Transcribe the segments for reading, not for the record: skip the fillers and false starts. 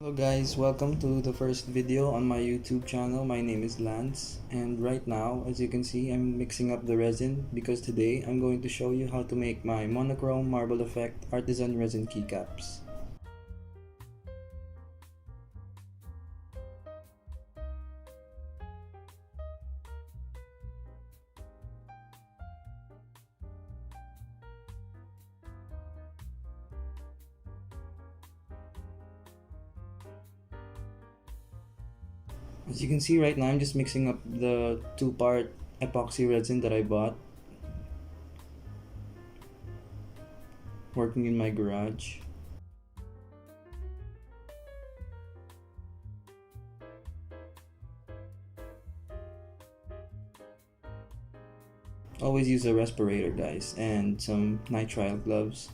Hello guys, welcome to the first video on my YouTube channel. My name is Lance, and right now, as you can see, I'm mixing up the resin because today I'm going to show you how to make my monochrome marble effect artisan resin keycaps. As you can see right now, I'm just mixing up the two-part epoxy resin that I bought working in my garage. Always use a respirator, guys, and some nitrile gloves.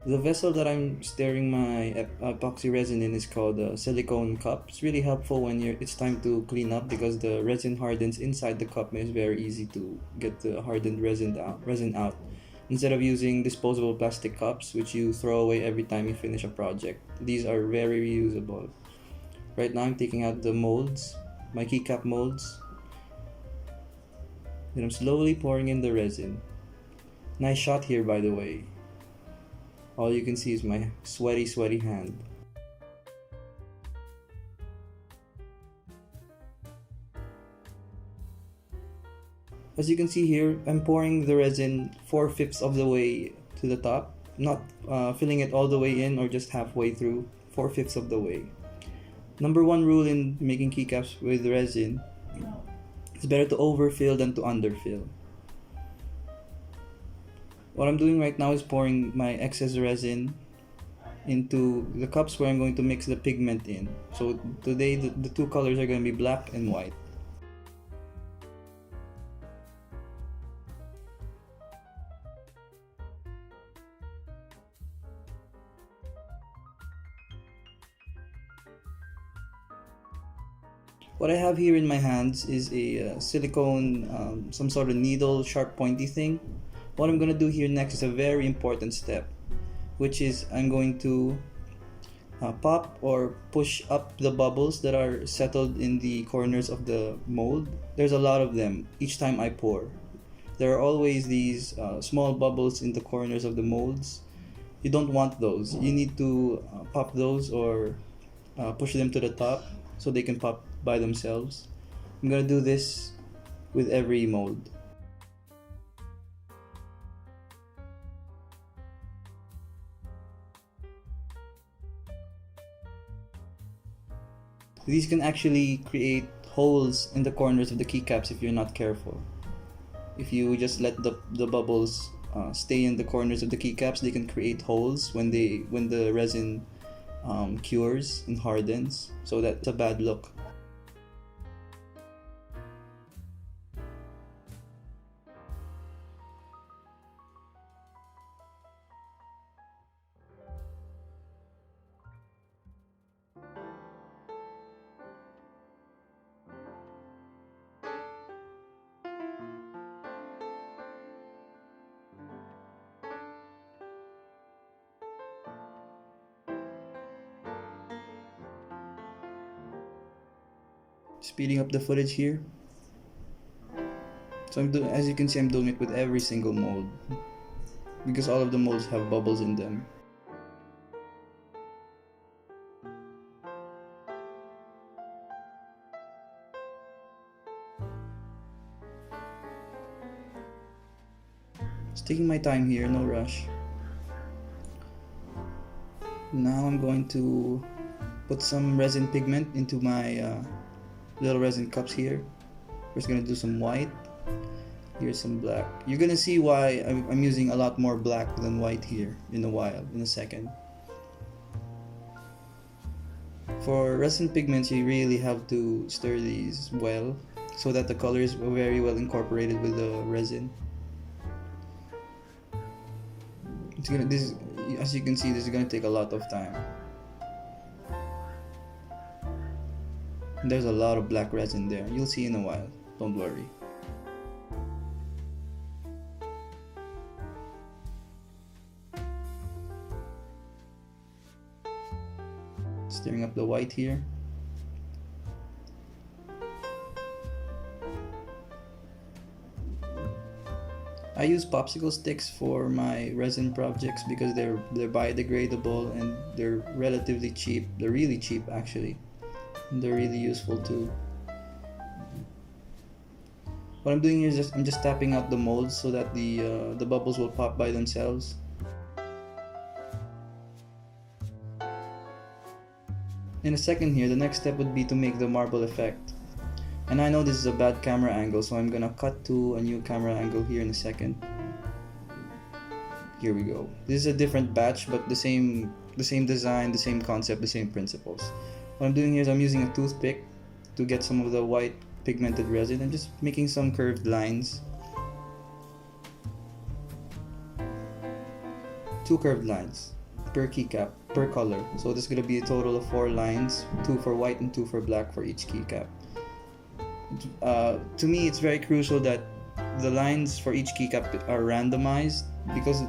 The vessel that I'm stirring my epoxy resin in is called a silicone cup. It's really helpful when it's time to clean up because the resin hardens inside the cup and it's very easy to get the hardened resin out. Instead of using disposable plastic cups which you throw away every time you finish a project. These are very reusable. Right now I'm taking out the molds, my keycap molds. Then I'm slowly pouring in the resin. Nice shot here, by the way. All you can see is my sweaty hand. As you can see here, I'm pouring the resin 4/5 of the way to the top, not filling it all the way in or just halfway through, 4/5 of the way. Number one rule in making keycaps with resin, it's better to overfill than to underfill. What I'm doing right now is pouring my excess resin into the cups where I'm going to mix the pigment in. So today the two colors are going to be black and white. What I have here in my hands is a silicone, some sort of needle, sharp pointy thing. What I'm going to do here next is a very important step, which is I'm going to pop or push up the bubbles that are settled in the corners of the mold. There's a lot of them each time I pour. There are always these small bubbles in the corners of the molds. You don't want those. You need to pop those or push them to the top so they can pop by themselves. I'm going to do this with every mold. These can actually create holes in the corners of the keycaps if you're not careful. If you just let the bubbles stay in the corners of the keycaps, they can create holes when the resin cures and hardens. So that's a bad look. Speeding up the footage here. So as you can see, I'm doing it with every single mold because all of the molds have bubbles in them. Just taking my time here, no rush. Now I'm going to put some resin pigment into my little resin cups here. We're just gonna do some white. Here's some black. You're gonna see why I'm using a lot more black than white here in a second. For resin pigments, you really have to stir these well so that the color is very well incorporated with the resin. As you can see, this is gonna take a lot of time. There's a lot of black resin there. You'll see in a while. Don't worry. Stirring up the white here. I use popsicle sticks for my resin projects because they're biodegradable and they're relatively cheap. They're really cheap actually. And they're really useful too. What I'm doing here is I'm just tapping out the molds so that the bubbles will pop by themselves. In a second here, the next step would be to make the marble effect. And I know this is a bad camera angle, so I'm gonna cut to a new camera angle here in a second. Here we go. This is a different batch, but the same design, the same concept, the same principles. What I'm doing here is I'm using a toothpick to get some of the white pigmented resin and just making some curved lines. 2 curved lines per keycap, per color. So there's gonna be a total of 4 lines, 2 for white and 2 for black for each keycap. To me, it's very crucial that the lines for each keycap are randomized, because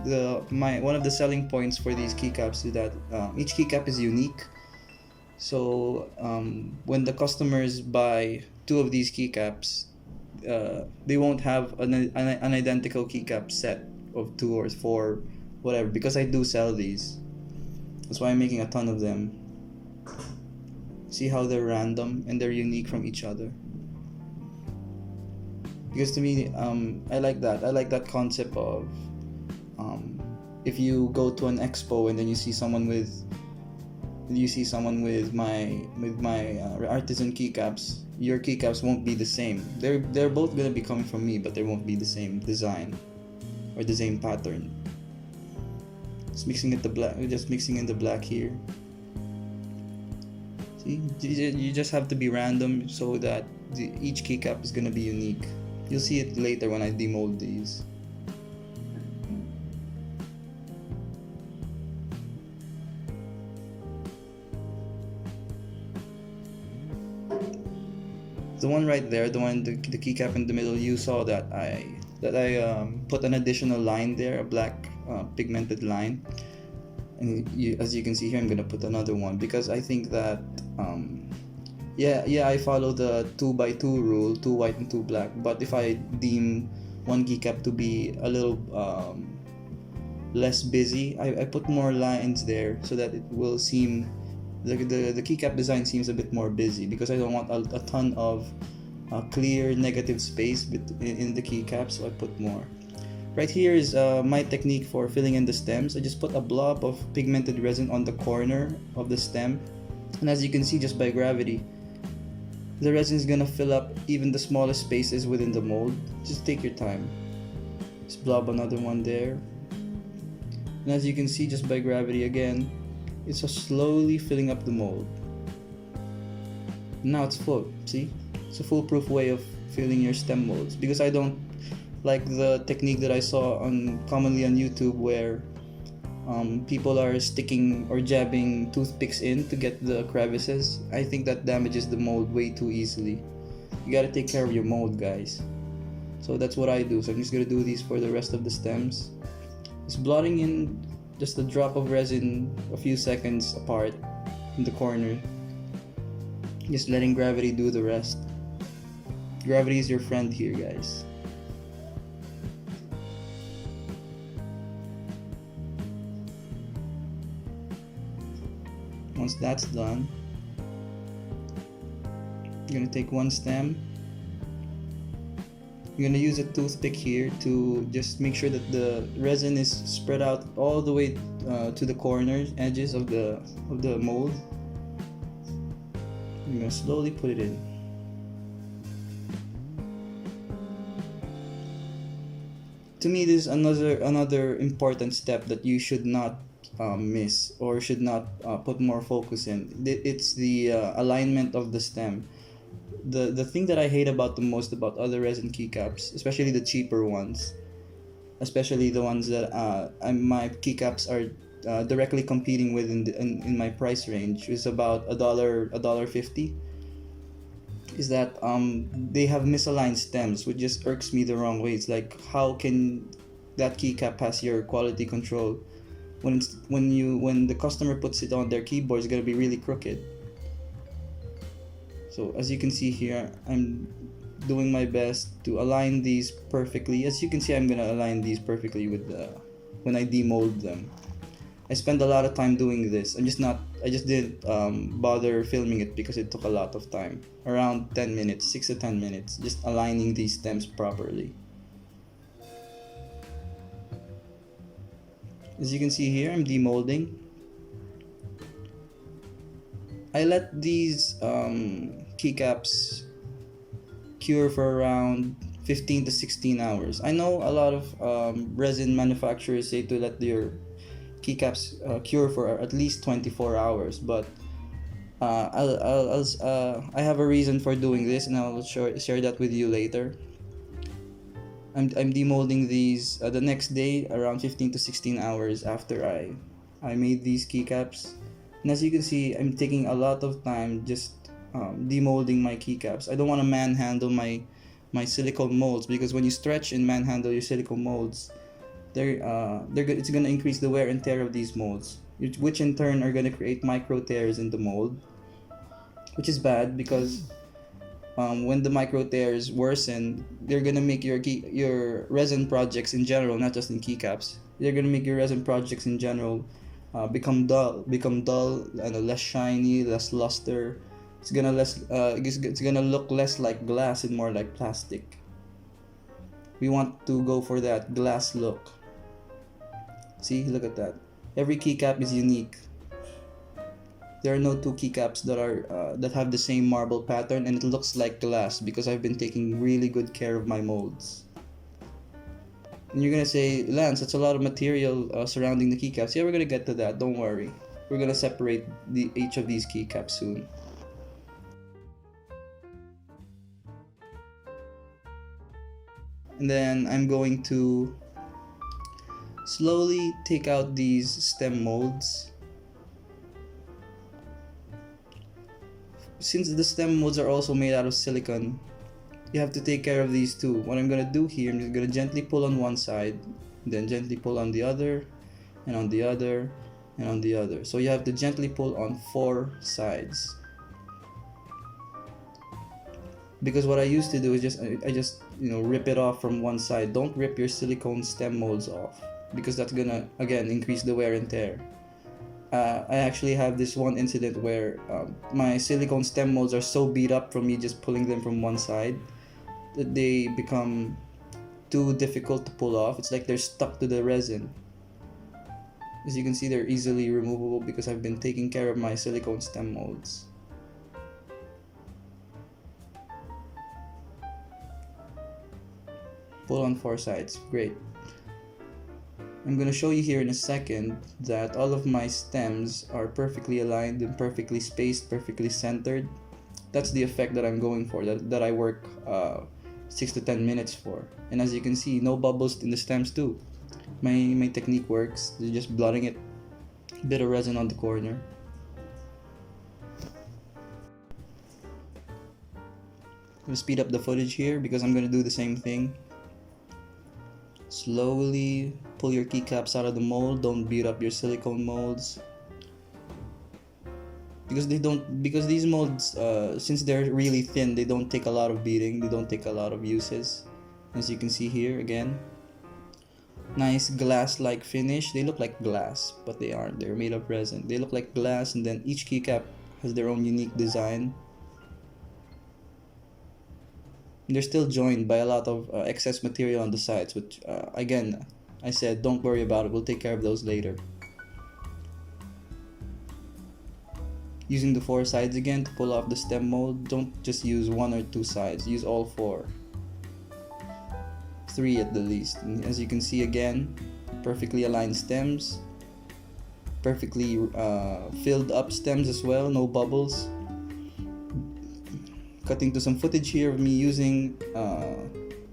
one of the selling points for these keycaps is that each keycap is unique. So when the customers buy 2 of these keycaps, they won't have an identical keycap set of 2 or 4, whatever, because I do sell these. That's why I'm making a ton of them. See how they're random and they're unique from each other. Because to me, I like that. I like that concept of if you go to an expo and then you see someone with my artisan keycaps, your keycaps won't be the same. They're both gonna be coming from me, but they won't be the same design or the same pattern. Just mixing in the black here. See, you just have to be random so that each keycap is gonna be unique. You'll see it later when I demold these. The one right there, the keycap in the middle, you saw that I put an additional line there, a black pigmented line. And as you can see here, I'm gonna put another one because I think that I follow the 2x2 rule, 2 white and 2 black. But if I deem one keycap to be a little less busy, I put more lines there so that it will seem the keycap design seems a bit more busy, because I don't want a ton of clear negative space in the keycap, so I put more. Right here is my technique for filling in the stems. I just put a blob of pigmented resin on the corner of the stem, and as you can see, just by gravity, the resin is gonna fill up even the smallest spaces within the mold. Just take your time. Just blob another one there, and as you can see, just by gravity again, it's just slowly filling up the mold. Now it's full. See, it's a foolproof way of filling your stem molds, because I don't like the technique that I saw commonly on YouTube where people are sticking or jabbing toothpicks in to get the crevices. I think that damages the mold way too easily. You gotta take care of your mold, guys. So that's what I do. So I'm just gonna do these for the rest of the stems. Just blotting in just a drop of resin a few seconds apart in the corner. Just letting gravity do the rest. Gravity is your friend here, guys. Once that's done, you're gonna take one stem. You're gonna use a toothpick here to just make sure that the resin is spread out all the way to the corners, edges of the mold. You're gonna slowly put it in. To me, this is another important step that you should not miss or should not put more focus in. It's the alignment of the stem. The thing that I hate about the most about other resin keycaps, especially the cheaper ones, especially the ones that my keycaps are directly competing with in my price range, is about $1.50, is that they have misaligned stems, which just irks me the wrong way. It's like, how can that keycap pass your quality control when the customer puts it on their keyboard, it's gonna be really crooked. So as you can see here, I'm doing my best to align these perfectly. As you can see, I'm gonna align these perfectly with when I demold them. I spend a lot of time doing this. I just didn't bother filming it because it took a lot of time. Around 10 minutes, 6 to 10 minutes, just aligning these stems properly. As you can see here, I'm demolding. I let these keycaps cure for around 15 to 16 hours. I know a lot of resin manufacturers say to let your keycaps cure for at least 24 hours, but I have a reason for doing this, and I'll share that with you later. I'm demolding these the next day, around 15 to 16 hours after I made these keycaps. And as you can see, I'm taking a lot of time just demolding my keycaps. I don't want to manhandle my silicone molds, because when you stretch and manhandle your silicone molds, it's gonna increase the wear and tear of these molds, which in turn are gonna create micro tears in the mold, which is bad because when the micro tears worsen, they're gonna make your resin projects in general, not just in keycaps, they're gonna make your resin projects in general become dull and less shiny, less luster. It's gonna look less like glass and more like plastic. We want to go for that glass look. See, look at that. Every keycap is unique. There are no two keycaps that have the same marble pattern and it looks like glass, because I've been taking really good care of my molds. And you're gonna say, Lance, that's a lot of material surrounding the keycaps. Yeah, we're gonna get to that, don't worry. We're gonna separate each of these keycaps soon. And then I'm going to slowly take out these stem molds. Since the stem molds are also made out of silicone, you have to take care of these too. What I'm gonna do here, I'm just gonna gently pull on one side, then gently pull on the other, and on the other, and on the other. So you have to gently pull on 4 sides. Because what I used to do is I just rip it off from one side. Don't rip your silicone stem molds off, because that's gonna again increase the wear and tear. I actually have this one incident where my silicone stem molds are so beat up from me just pulling them from one side that they become too difficult to pull off. It's like they're stuck to the resin. As you can see, they're easily removable because I've been taking care of my silicone stem molds. Pull on 4 sides, great. I'm going to show you here in a second that all of my stems are perfectly aligned and perfectly spaced, perfectly centered. That's the effect that I'm going for, that I work 6 to 10 minutes for. And as you can see, no bubbles in the stems too. My technique works. You're just blotting it, a bit of resin on the corner. I'm going to speed up the footage here because I'm going to do the same thing. Slowly pull your keycaps out of the mold. Don't beat up your silicone molds, because these molds, since they're really thin, they don't take a lot of beating, they don't take a lot of uses. As you can see here, again, nice glass-like finish. They look like glass, but they aren't. They're made of resin. They look like glass, and then each keycap has their own unique design. They're still joined by a lot of excess material on the sides, which again, I said don't worry about it, we'll take care of those later. Using the 4 sides again to pull off the stem mold. Don't just use 1 or 2 sides, use all 4. 3 at the least. And as you can see, again, perfectly aligned stems, perfectly filled up stems as well, no bubbles. Cutting to some footage here of me using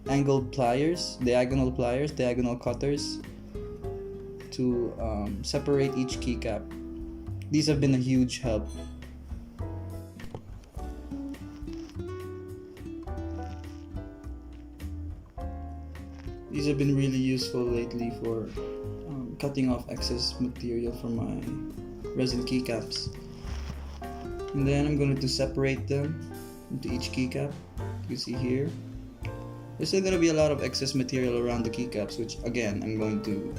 angled pliers, diagonal cutters to separate each keycap. These have been a huge help. These have been really useful lately for cutting off excess material from my resin keycaps. And then I'm going to separate them into each keycap. You see here. There's still going to be a lot of excess material around the keycaps, which again I'm going to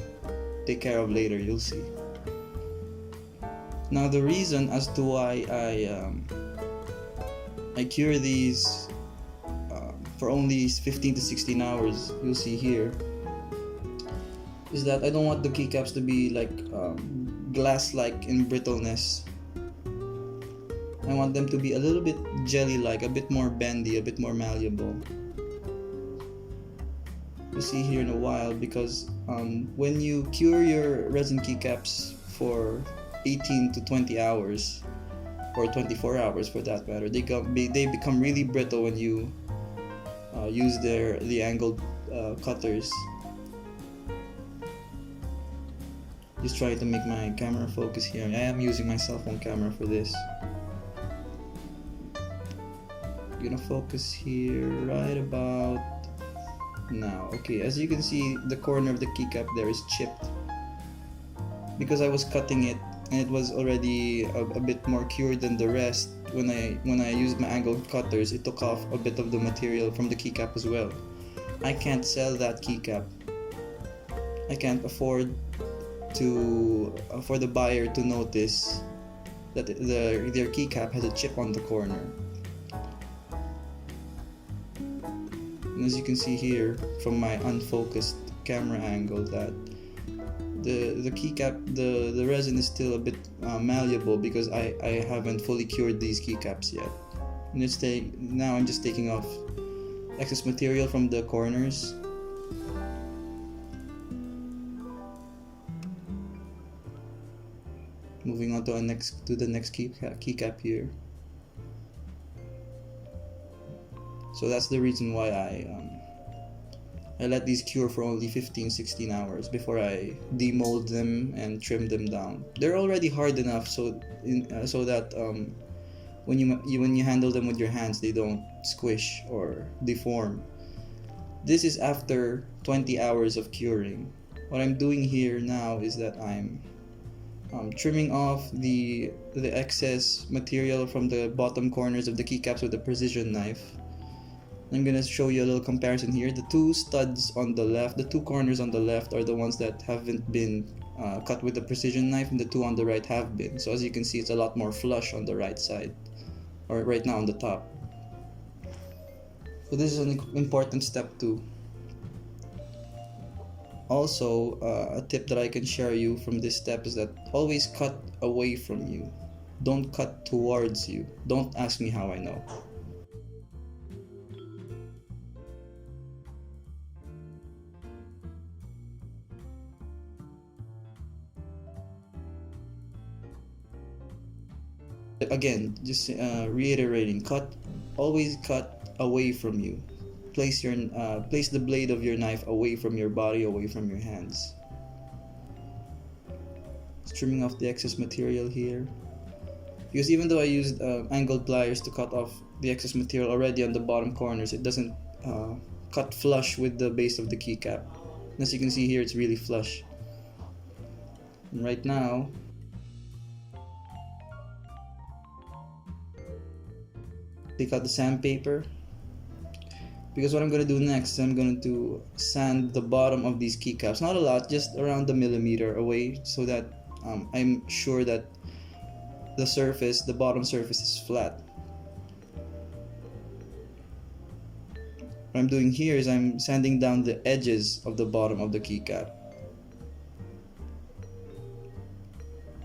take care of later, you'll see. Now the reason as to why I cure these for only 15 to 16 hours, you'll see here, is that I don't want the keycaps to be like glass-like in brittleness. I want them to be a little bit jelly-like, a bit more bendy, a bit more malleable. You'll see here in a while, because when you cure your resin keycaps for 18 to 20 hours, or 24 hours for that matter, they become really brittle when you use the angled cutters. Just trying to make my camera focus here. I am using my cell phone camera for this. I'm gonna focus here right about now. Okay, as you can see, the corner of the keycap there is chipped because I was cutting it and it was already a bit more cured than the rest. When I used my angled cutters, it took off a bit of the material from the keycap as well. I can't sell that keycap. I can't afford for the buyer to notice that their keycap has a chip on the corner. And as you can see here from my unfocused camera angle, that the keycap, the resin is still a bit malleable because I haven't fully cured these keycaps yet. Now I'm just taking off excess material from the corners. Moving on to the next keycap here. So that's the reason why I let these cure for only 15-16 hours before I demold them and trim them down. They're already hard enough so that when you handle them with your hands, they don't squish or deform. This is after 20 hours of curing. What I'm doing here now is that I'm trimming off the excess material from the bottom corners of the keycaps with a precision knife. I'm gonna show you a little comparison here. The two studs on the left, the two corners on the left are the ones that haven't been cut with a precision knife, and the two on the right have been. So as you can see, it's a lot more flush on the right side, or right now on the top. So this is an important step too. Also, a tip that I can share you from this step is that always cut away from you. Don't cut towards you. Don't ask me how I know. Again, just reiterating, always cut away from you. Place the blade of your knife away from your body, away from your hands. Just trimming off the excess material here. Because even though I used angled pliers to cut off the excess material already on the bottom corners, it doesn't cut flush with the base of the keycap. As you can see here, it's really flush. And right now, take out the sandpaper, because what I'm going to do next is I'm going to sand the bottom of these keycaps, not a lot, just around the millimeter away, so that I'm sure that the bottom surface is flat. What I'm doing here is I'm sanding down the edges of the bottom of the keycap,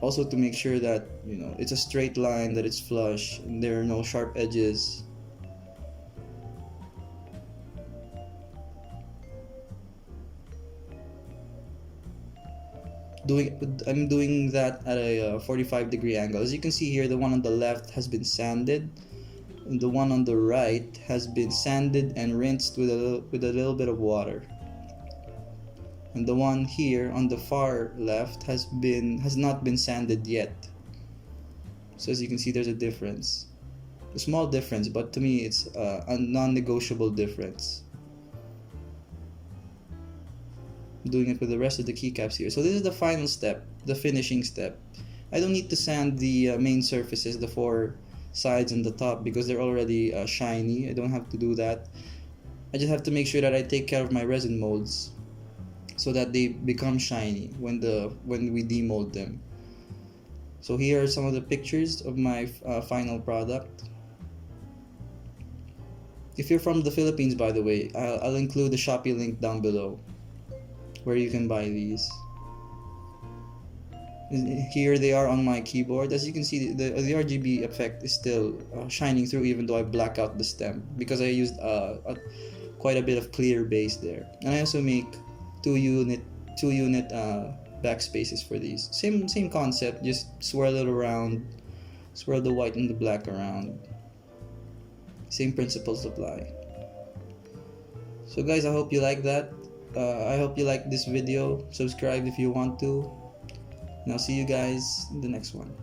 also to make sure that it's a straight line, that it's flush, and there are no sharp edges. I'm doing that at a 45-degree angle. As you can see here, the one on the left has been sanded, and the one on the right has been sanded and rinsed with a little bit of water. And the one here on the far left has not been sanded yet. So as you can see, there's a difference, a small difference, but to me it's a non-negotiable difference. doing it with the rest of the keycaps here. So this is the final step, the finishing step. I don't need to sand the main surfaces, the four sides and the top, because they're already shiny. I don't have to do that. I just have to make sure that I take care of my resin molds so that they become shiny when we demold them. So here are some of the pictures of my final product. If you're from the Philippines, by the way, I'll include the Shopee link down below where you can buy these. Here they are on my keyboard. As you can see, the RGB effect is still shining through even though I black out the stem, because I used quite a bit of clear base there. And I also make two unit backspaces for these. Same concept, just swirl it around, swirl the white and the black around. Same principles apply. So guys, I hope you like that. I hope you like this video. Subscribe if you want to. And I'll see you guys in the next one.